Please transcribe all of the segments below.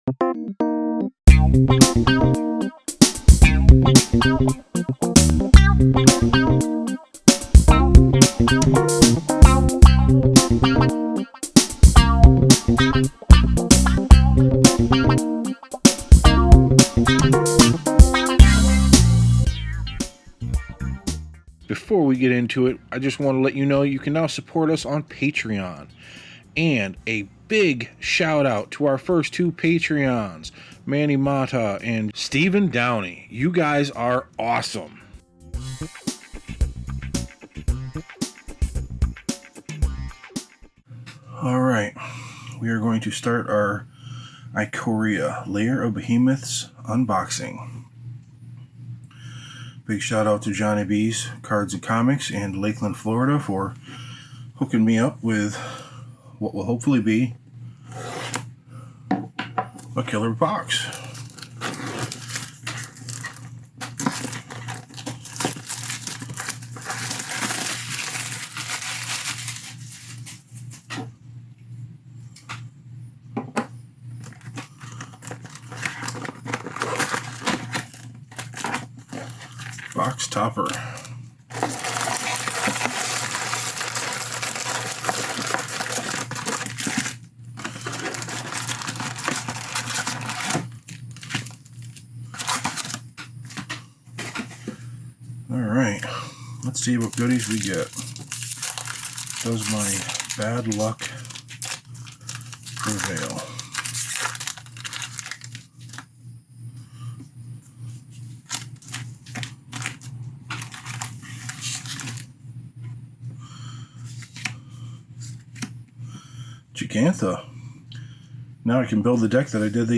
Before we get into it, I just want to let you know you can now support us on Patreon. And a big shout out to our first two Patreons, Manny Mata and Stephen Downey. You guys are awesome. Alright, we are going to start our Ikoria Lair of Behemoths unboxing. Big shout out to Johnny B's Cards and Comics and Lakeland, Florida for hooking me up with what will hopefully be a killer box. Box topper. Alright, let's see what goodies we get. Does my bad luck prevail? Gigantha. Now I can build the deck that I did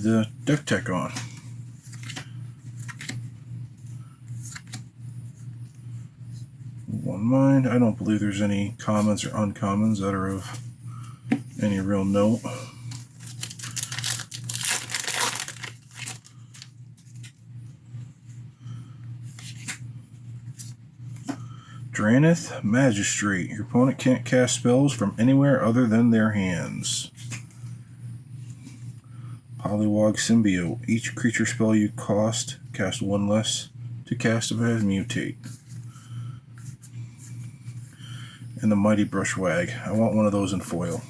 the deck tech on. One mind. I don't believe there's any commons or uncommons that are of any real note. Dranith Magistrate. Your opponent can't cast spells from anywhere other than their hands. Polywog Symbiote. Each creature spell you cast one less to cast if it has mutate. And the Mighty Brushwag. I want one of those in foil.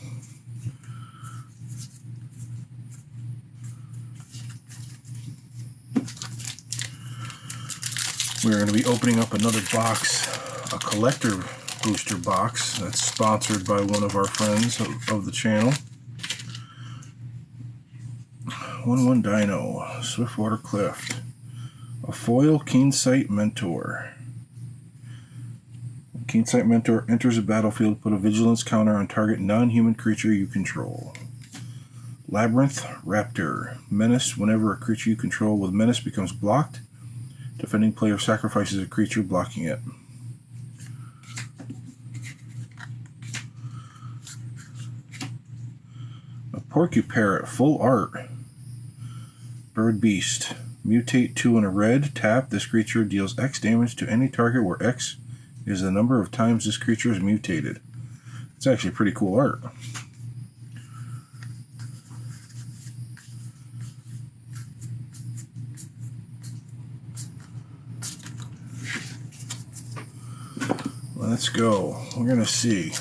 We're going to be opening up another box, a collector booster box that's sponsored by one of our friends of the channel. 1/1 Dino, Swiftwater Clift, a foil Keensight Mentor. When Keensight Mentor enters the battlefield, put a vigilance counter on target non-human creature you control. Labyrinth Raptor, Menace. Whenever a creature you control with Menace becomes blocked, defending player sacrifices a creature blocking it. A Porcuparrot, full art. Bird Beast. Mutate 2 and a red. Tap. This creature deals X damage to any target where X is the number of times this creature is mutated. It's actually pretty cool art. Let's go. We're going to see.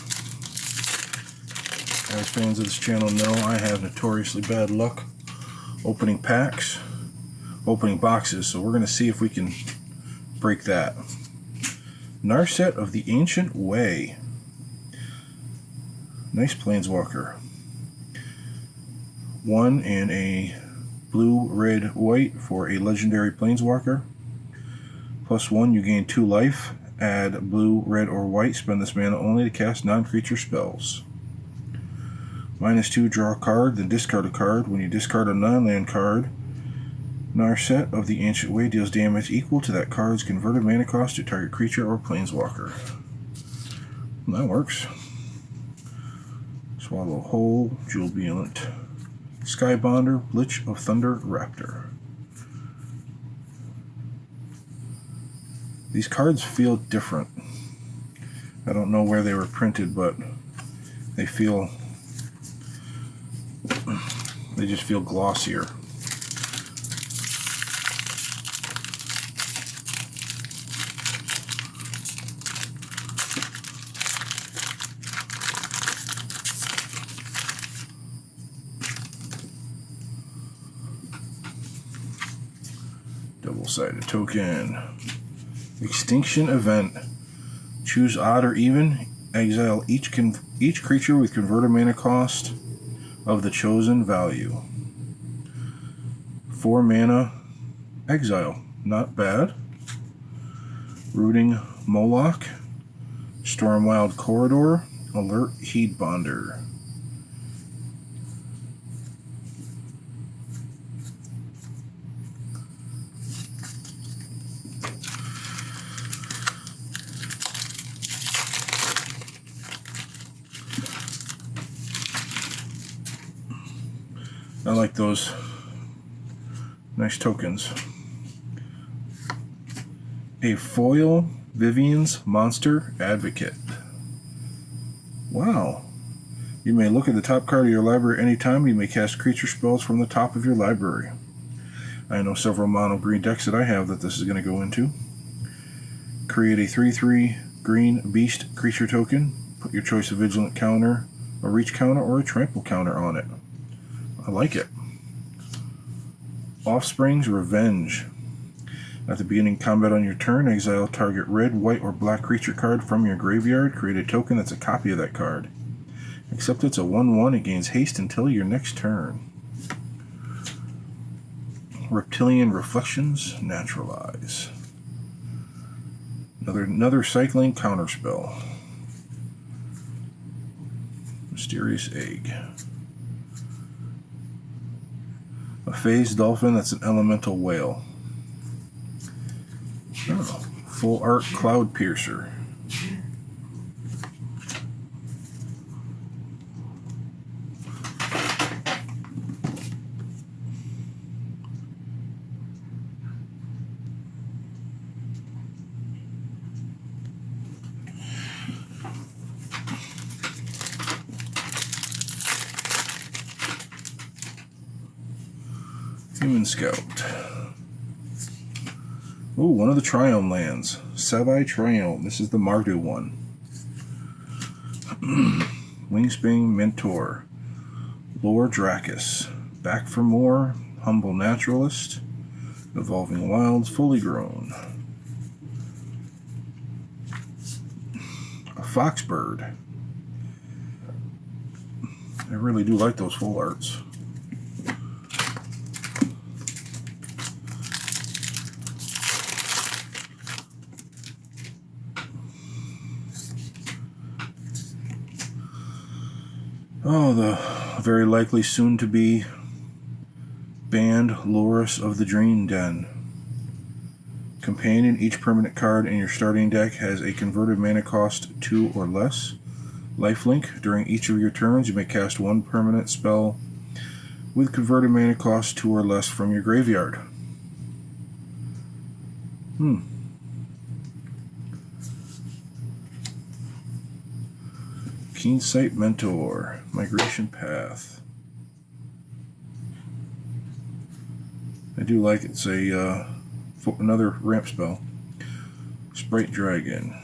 As fans of this channel know, I have notoriously bad luck opening boxes, so we're going to see if we can break that. Narset of the Ancient Way. Nice Planeswalker. 1 and a blue, red, white for a legendary Planeswalker. +1, you gain 2 life. Add blue, red, or white. Spend this mana only to cast non-creature spells. -2, draw a card, then discard a card. When you discard a non-land card, Narset of the Ancient Way deals damage equal to that card's converted mana cost to target creature or Planeswalker. That works. Swallow Whole, Jubilant. Skybonder, Lich of Thunder Raptor. These cards feel different. I don't know where they were printed, but they just feel glossier. Double-sided token. Extinction event. Choose odd or even. Exile each creature with converted mana cost of the chosen value. 4 mana. Exile. Not bad. Rooting Moloch. Stormwild Corridor. Alert Heatbonder. I like those nice tokens. A foil Vivian's Monster Advocate. Wow. You may look at the top card of your library anytime. You may cast creature spells from the top of your library. I know several mono green decks that I have that this is going to go into. Create a 3/3 green beast creature token. Put your choice of vigilant counter, a reach counter, or a trample counter on it. I like it. Offspring's Revenge. At the beginning of combat on your turn, exile target red, white, or black creature card from your graveyard. Create a token that's a copy of that card. Except it's a 1/1, it gains haste until your next turn. Reptilian Reflections, Naturalize. Another cycling counterspell. Mysterious Egg. A phased dolphin that's an elemental whale. Oh, full art Cloud Piercer. Human Scout. Ooh, one of the Triome lands. Sevi Triome. This is the Mardu one. Wingspan Mentor. Lore Dracus. Back for More. Humble Naturalist. Evolving Wilds. Fully Grown. A Foxbird. I really do like those full arts. Oh, the very likely soon-to-be banned Loris of the Dream Den. Companion, each permanent card in your starting deck has a converted mana cost 2 or less. Lifelink, during each of your turns, you may cast one permanent spell with converted mana cost 2 or less from your graveyard. Keensight Mentor. Migration Path. I do like it. It's another ramp spell. Sprite Dragon.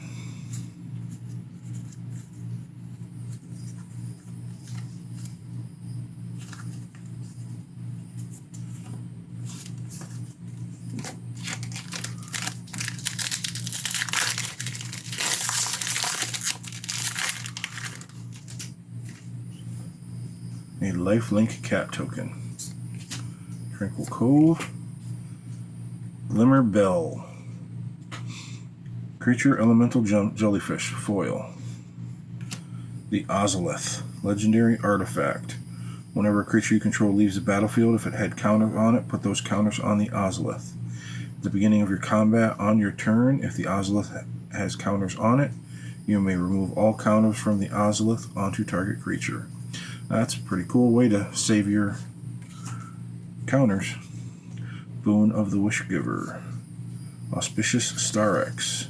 A lifelink cat token. Tranquil Cove. Glimmer Bell. Creature Elemental Jellyfish. Foil. The Ozolith. Legendary Artifact. Whenever a creature you control leaves the battlefield, if it had counters on it, put those counters on the Ozolith. At the beginning of your combat on your turn, if the Ozolith has counters on it, you may remove all counters from the Ozolith onto target creature. That's a pretty cool way to save your counters. Boon of the Wishgiver. Auspicious Starex.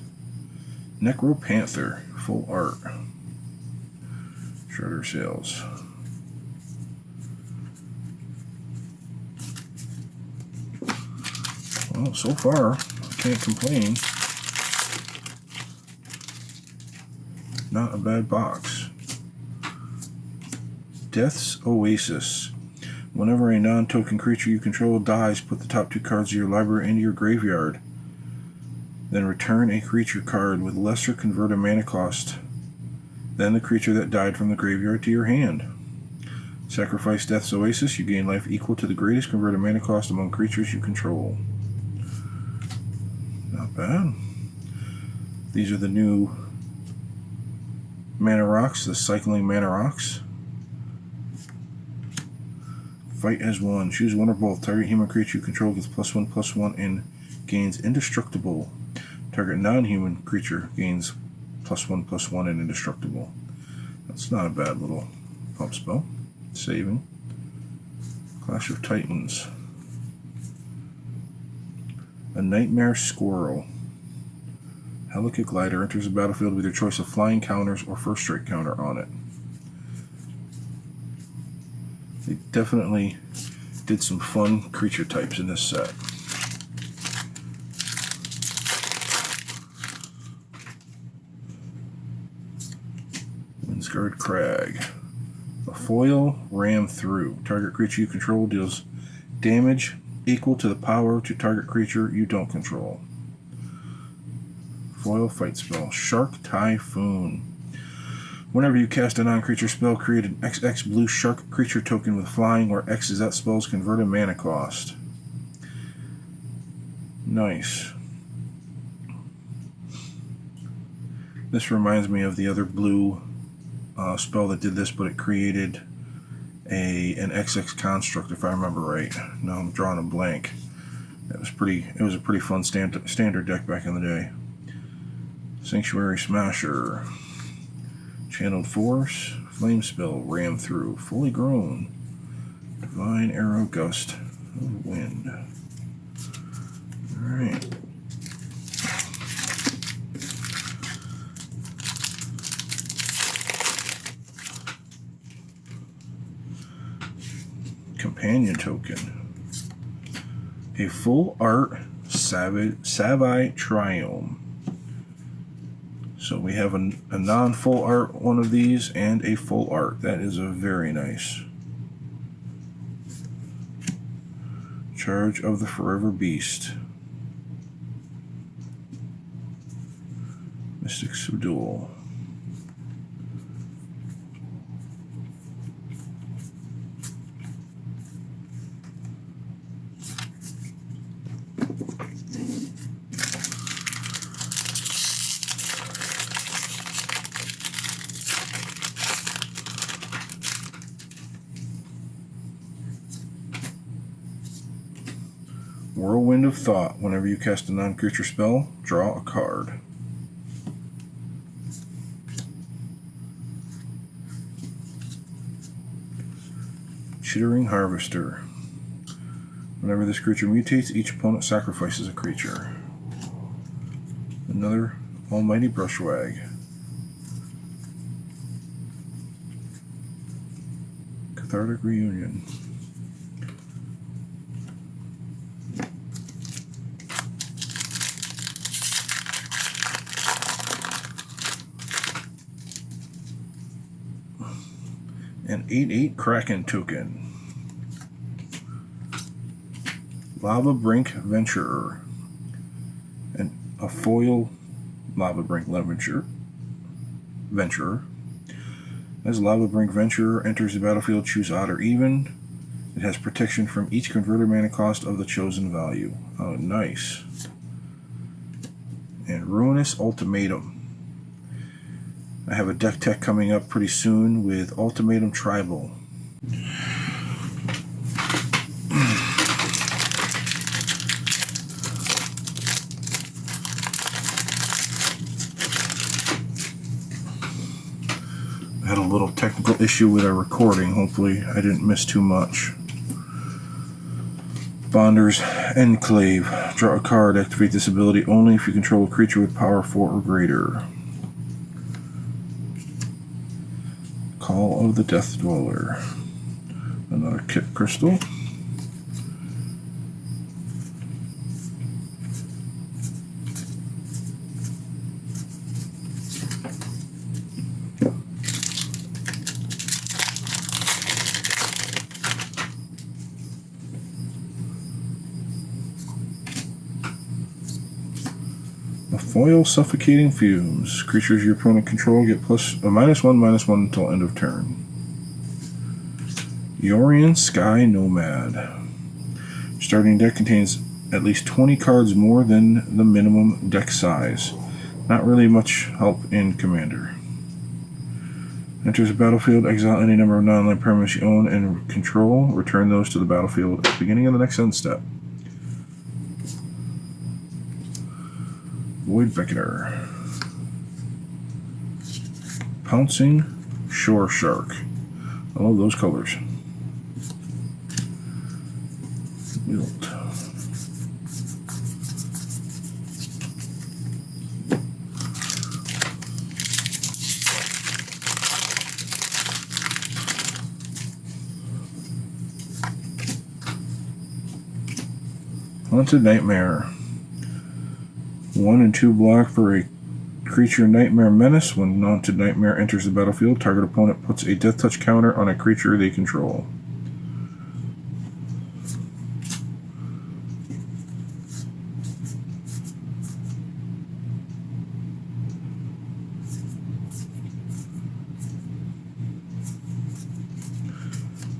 Necropanther. Full art. Charter sales. Well, so far, I can't complain. Not a bad box. Death's Oasis. Whenever a non-token creature you control dies, put the top 2 cards of your library into your graveyard. Then return a creature card with lesser converted mana cost than the creature that died from the graveyard to your hand. Sacrifice Death's Oasis, you gain life equal to the greatest converted mana cost among creatures you control. Not bad. These are the new mana rocks, the cycling mana rocks. Fight as one. Choose one or both. Target human creature you control gets +1/+1 and gains indestructible. Target non-human creature gains +1/+1 and indestructible. That's not a bad little pump spell. Saving. Clash of Titans. A Nightmare Squirrel. Helica Glider enters the battlefield with your choice of flying counters or first strike counter on it. They definitely did some fun creature types in this set. Windsguard Crag. A foil ram through. Target creature you control deals damage equal to the power to target creature you don't control. Foil fight spell. Shark Typhoon. Whenever you cast a non-creature spell, create an XX blue shark creature token with flying, where X is that spell's converted mana cost. Nice. This reminds me of the other blue spell that did this, but it created an XX construct, if I remember right. Now I'm drawing a blank. It was a pretty fun standard deck back in the day. Sanctuary Smasher. Channeled Force, Flame Spell, Ram Through, Fully Grown, Divine Arrow, Gust of Wind. Alright. Companion Token. A full art Savai Triome. So we have a non-full art one of these and a full art. That is a very nice. Charge of the Forever Beast. Mystic Subdual. Whirlwind of Thought. Whenever you cast a non-creature spell, draw a card. Chittering Harvester. Whenever this creature mutates, each opponent sacrifices a creature. Another Almighty Brushwag. Cathartic Reunion. An 8/8 Kraken token. Lava Brink Venturer. And a foil Lava Brink Venturer. As Lava Brink Venturer enters the battlefield, choose odd or even. It has protection from each converted mana cost of the chosen value. Oh, nice. And Ruinous Ultimatum. I have a deck tech coming up pretty soon with Ultimatum Tribal. I had a little technical issue with our recording. Hopefully I didn't miss too much. Bonder's Enclave. Draw a card. Activate this ability only if you control a creature with power 4 or greater. Call of the Death Dweller. Another kit crystal. A foil suffocating fumes. Creatures your opponent control get -1/-1 until end of turn. Yorian Sky Nomad. Starting deck contains at least 20 cards more than the minimum deck size. Not really much help in Commander. Enters the battlefield, exile any number of non-land permanents you own and control. Return those to the battlefield at the beginning of the next end step. Void Beckoner. Pouncing Shore Shark. I love those colors. Wilt. Haunted Nightmare. 1 and 2 black for a creature Nightmare Menace. When Haunted Nightmare enters the battlefield, target opponent puts a Death Touch counter on a creature they control.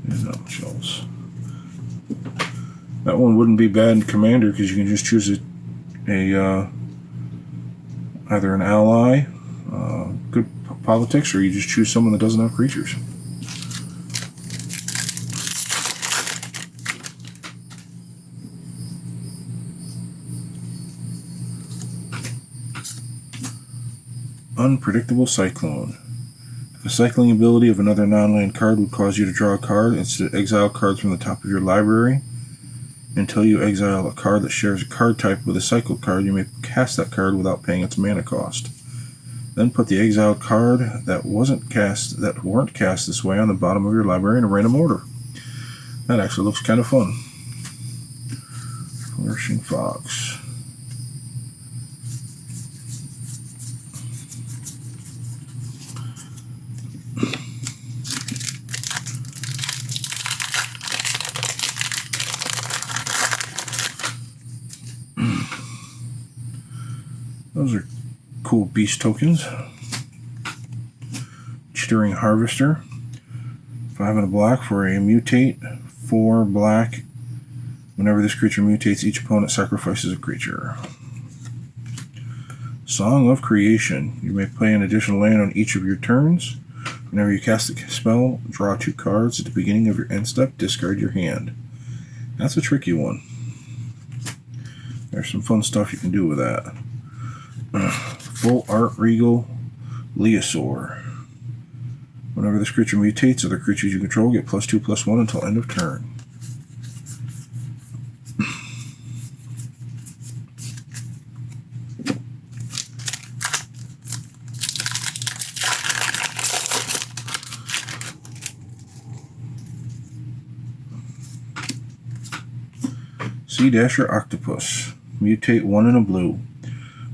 And not much else. That one wouldn't be bad in Commander because you can just choose either an ally, good politics, or you just choose someone that doesn't have creatures. Unpredictable Cyclone. If the cycling ability of another non-land card would cause you to draw a card, instead exile cards from the top of your library. Until you exile a card that shares a card type with a cycle card, you may cast that card without paying its mana cost. Then put the exiled card that weren't cast this way on the bottom of your library in a random order. That actually looks kind of fun. Flourishing Fox. Those are cool beast tokens. Chittering Harvester. 5 and a black for a mutate. 4 black. Whenever this creature mutates, each opponent sacrifices a creature. Song of Creation. You may play an additional land on each of your turns. Whenever you cast a spell, draw 2 cards at the beginning of your end step, discard your hand. That's a tricky one. There's some fun stuff you can do with that. Full Art Regal Leosaur. Whenever this creature mutates, other creatures you control get +2/+1 until end of turn. Sea Dasher Octopus. Mutate 1 and a blue.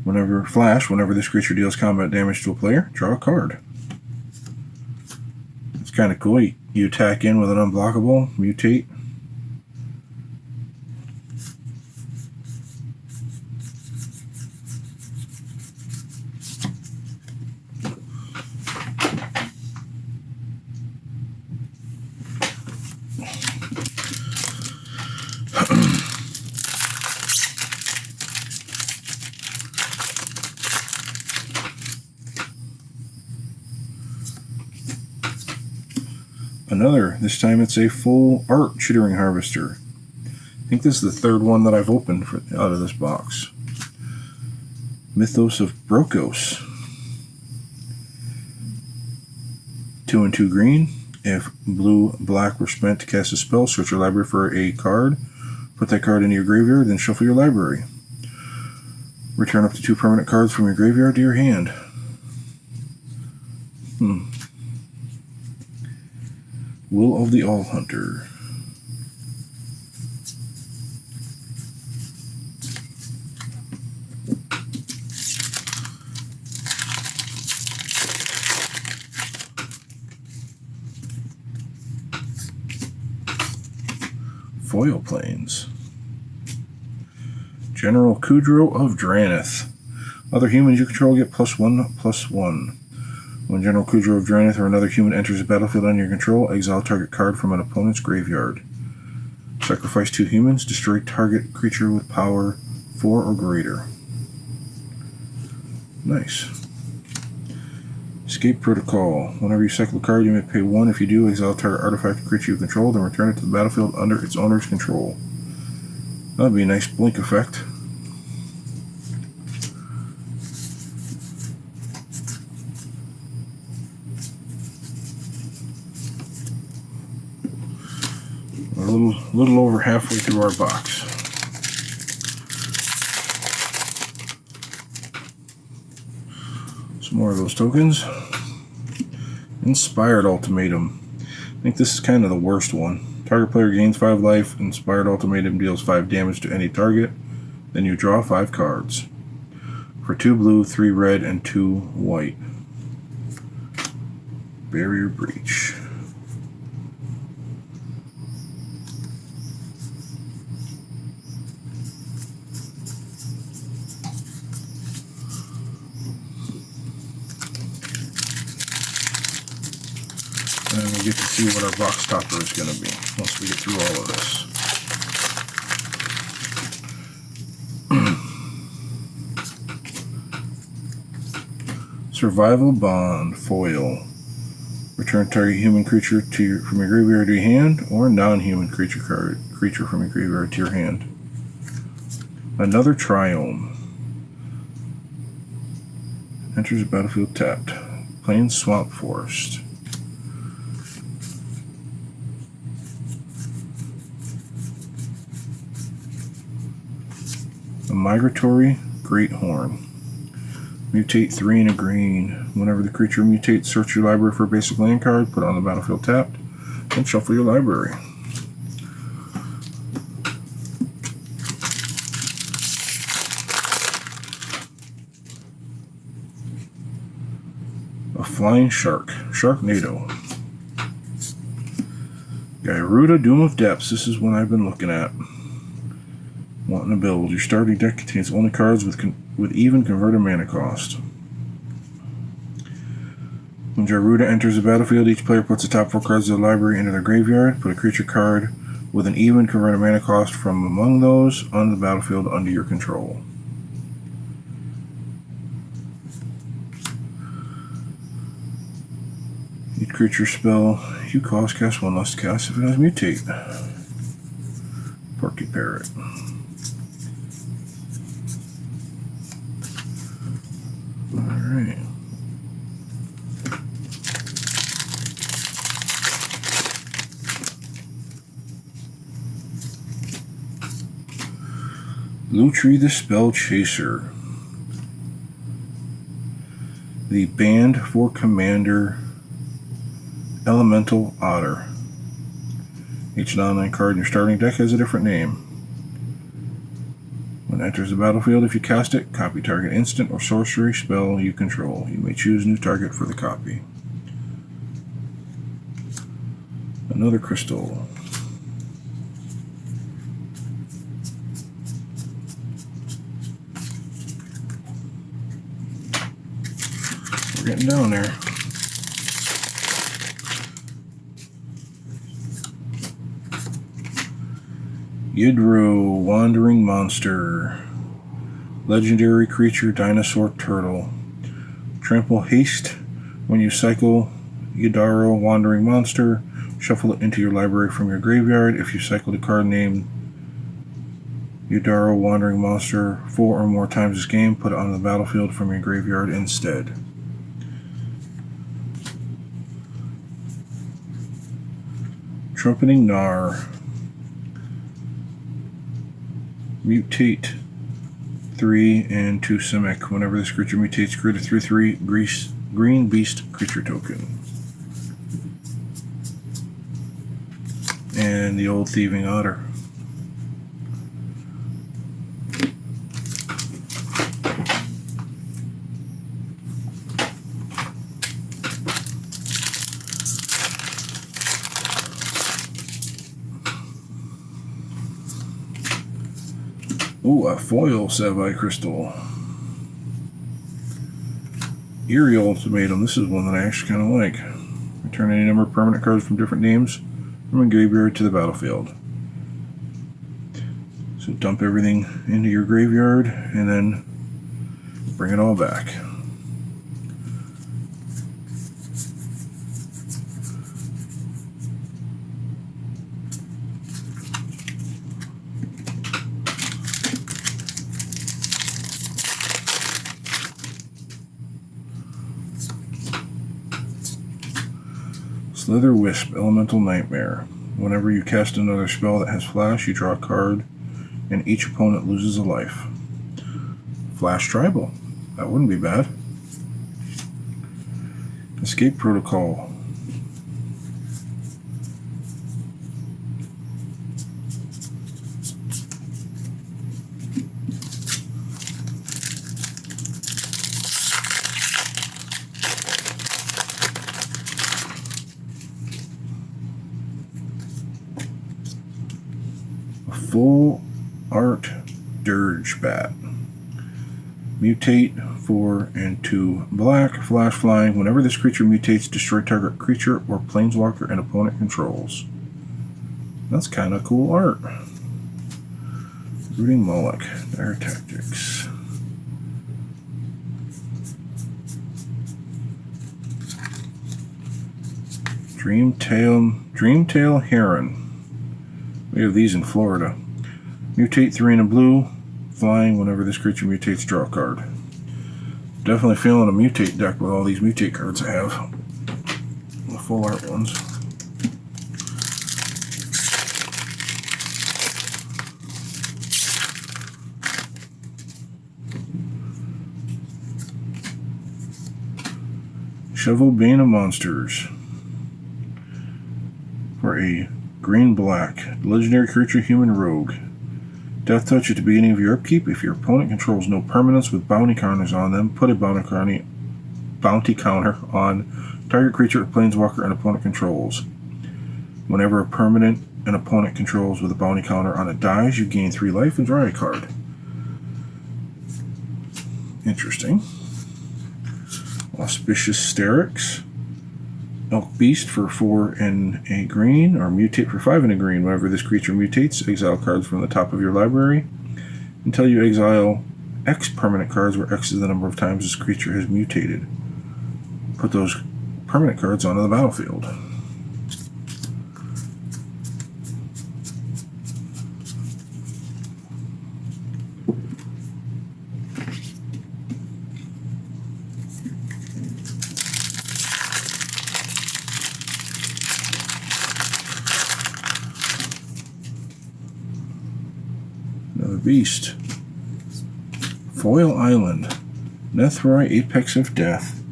Whenever this creature deals combat damage to a player, draw a card. It's kind of cool. You attack in with an unblockable, mutate. Another, this time it's a full art Chittering Harvester. I think this is the third one that I've opened out of this box. Mythos of Brokos. 2 and 2 green. If blue, black were spent to cast a spell, search your library for a card. Put that card into your graveyard, then shuffle your library. Return up to 2 permanent cards from your graveyard to your hand. Will of the All Hunter. Foil Planes. General Kudro of Dranith. Other humans you control get +1/+1. When General Kudro of Dranith or another human enters the battlefield under your control, exile target card from an opponent's graveyard. Sacrifice 2 humans, destroy target creature with power 4 or greater. Nice. Escape Protocol. Whenever you cycle a card, you may pay 1. If you do, exile target artifact or creature you control, then return it to the battlefield under its owner's control. That would be a nice blink effect. We're a little over halfway through our box. Some more of those tokens. Inspired Ultimatum. I think this is kind of the worst one. Target player gains 5 life. Inspired Ultimatum deals 5 damage to any target. Then you draw 5 cards. For 2 blue, 3 red, and 2 white. Barrier Breach. And then we get to see what our box topper is going to be once we get through all of this. Survival Bond Foil. Return target human creature from your graveyard to your hand, or non-human creature from your graveyard to your hand. Another Triome. Enters the battlefield tapped. Plains Swamp Forest. A Migratory Greathorn. Mutate 3 and a green. Whenever the creature mutates, search your library for a basic land card, put it on the battlefield tapped, and shuffle your library. A Flying Shark. Sharknado. Gyruda, Doom of Depths. This is one I've been looking at. Wanting to build. Your starting deck contains only cards with even converted mana cost. When Gyruda enters the battlefield, each player puts the top 4 cards of the library into their graveyard. Put a creature card with an even converted mana cost from among those on the battlefield under your control. Each creature spell you cast 1 less to cast if it has Mutate. Porky Parrot. Alright. Lutri the Spell Chaser. The banned for commander Elemental Otter. Each non-land card in your starting deck has a different name. When it enters the battlefield, if you cast it, copy target instant or sorcery spell you control. You may choose new target for the copy. Another crystal. We're getting down there. Yidro, Wandering Monster. Legendary creature, Dinosaur Turtle. Trample Haste. When you cycle Yidaro, Wandering Monster, shuffle it into your library from your graveyard. If you cycle the card named Yidaro, Wandering Monster 4 or more times this game, put it on the battlefield from your graveyard instead. Trumpeting Gnar. Mutate 3 and 2 Simic. Whenever this creature mutates, create a 3/3 green beast creature token. and the old thieving otter. Ooh, a foil Savai Crystal. Eerie Ultimatum. This is one that I actually kind of like. Return any number of permanent cards from different names from a graveyard to the battlefield. So dump everything into your graveyard and then bring it all back. Slither Wisp, Elemental Nightmare. Whenever you cast another spell that has flash, you draw a card, and each opponent loses a life. Flash Tribal. That wouldn't be bad. Escape Protocol. Full Art Dirge Bat. Mutate 4 and 2 black, flash flying. Whenever this creature mutates, destroy target creature or planeswalker and opponent controls. That's kind of cool art. Rooting Moloch, Dire Tactics. Dreamtail Heron. We have these in Florida. Mutate 3 and a blue, flying. Whenever this creature mutates, draw a card. Definitely feeling a mutate deck with all these mutate cards I have. The full art ones. Shovel Bane of Monsters. For a green-black, legendary creature, human rogue. Death Touch at the beginning of your upkeep. If your opponent controls no permanents with bounty counters on them, put a bounty counter on target creature, planeswalker, and opponent controls. Whenever a permanent an opponent controls with a bounty counter on it dies, you gain 3 life and draw a card. Interesting. Auspicious Sterix. Elk Beast for 4 and a green, or mutate for 5 and a green. Whenever this creature mutates, exile cards from the top of your library until you exile X permanent cards, where X is the number of times this creature has mutated. Put those permanent cards onto the battlefield. Another beast. Foil Island. Nethroi, Apex of Death.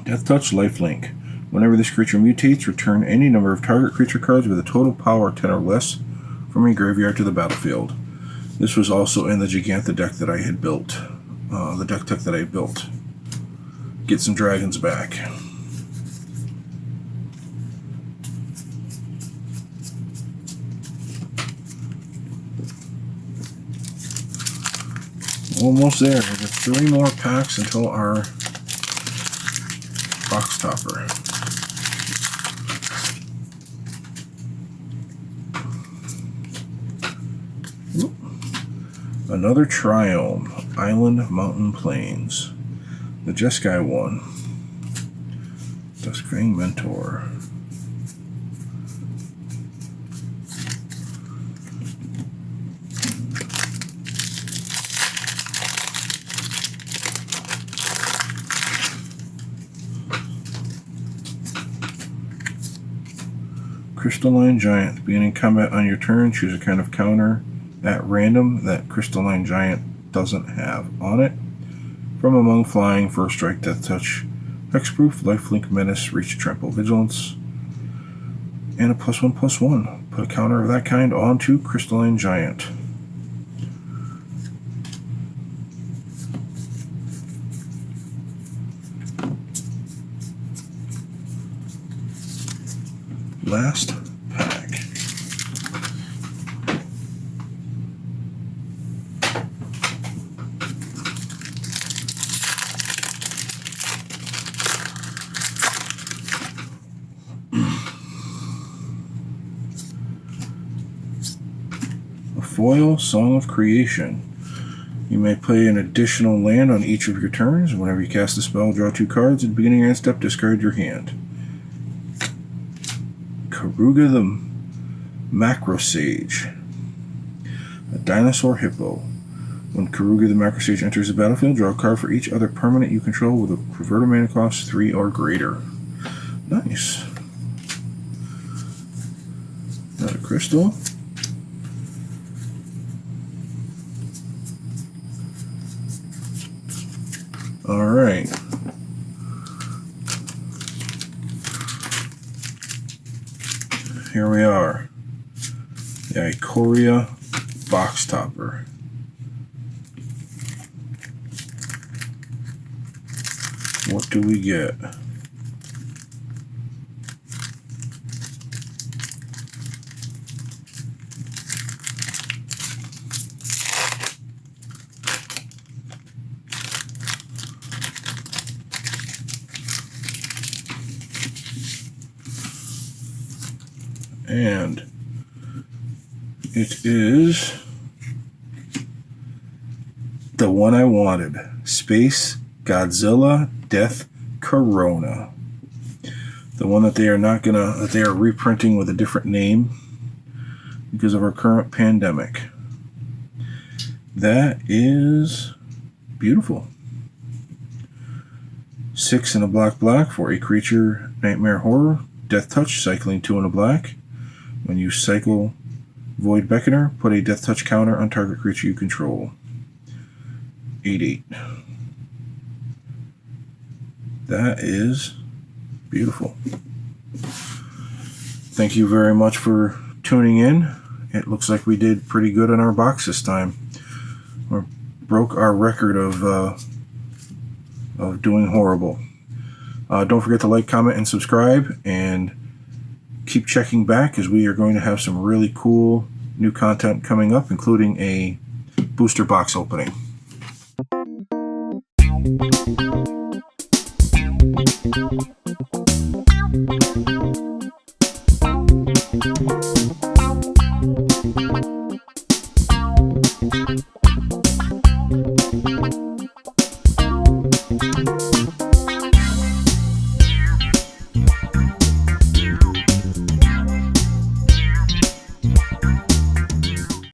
Death Touch, Lifelink. Whenever this creature mutates, return any number of target creature cards with a total power 10 or less from your graveyard to the battlefield. This was also in the Gigantha deck that I had built. The deck that I built. Get some dragons back. Almost there. We got 3 more packs until our box topper. Another Triome, Island Mountain Plains. The Jeskai one. Duskfang Mentor. Crystalline Giant. Beginning combat on your turn, choose a kind of counter at random that Crystalline Giant doesn't have on it. From among flying, first strike, death touch, hexproof, lifelink, menace, reach, trample, vigilance. and a +1/+1. Put a counter of that kind onto Crystalline Giant. Last pack. A foil Song of Creation. You may play an additional land on each of your turns. Whenever you cast a spell, draw 2 cards. At the beginning of your step, discard your hand. Karuga the Macrosage. A dinosaur hippo. When Karuga the Macrosage enters the battlefield, draw a card for each other permanent you control with a converted mana cost 3 or greater. Nice. Another crystal. Alright. Here we are. The Ikoria Box Topper. What do we get? And it is the one I wanted. Space Godzilla Death Corona. The one that they are reprinting with a different name because of our current pandemic. That is beautiful. 6 and a black for a creature nightmare horror. Death Touch, cycling 2 and a black. When you cycle Void Beckoner, put a Death Touch counter on target creature you control. 8/8. That is beautiful. Thank you very much for tuning in. It looks like we did pretty good on our box this time. We broke our record of doing horrible. Don't forget to like, comment, and subscribe, and keep checking back because we are going to have some really cool new content coming up, including a booster box opening.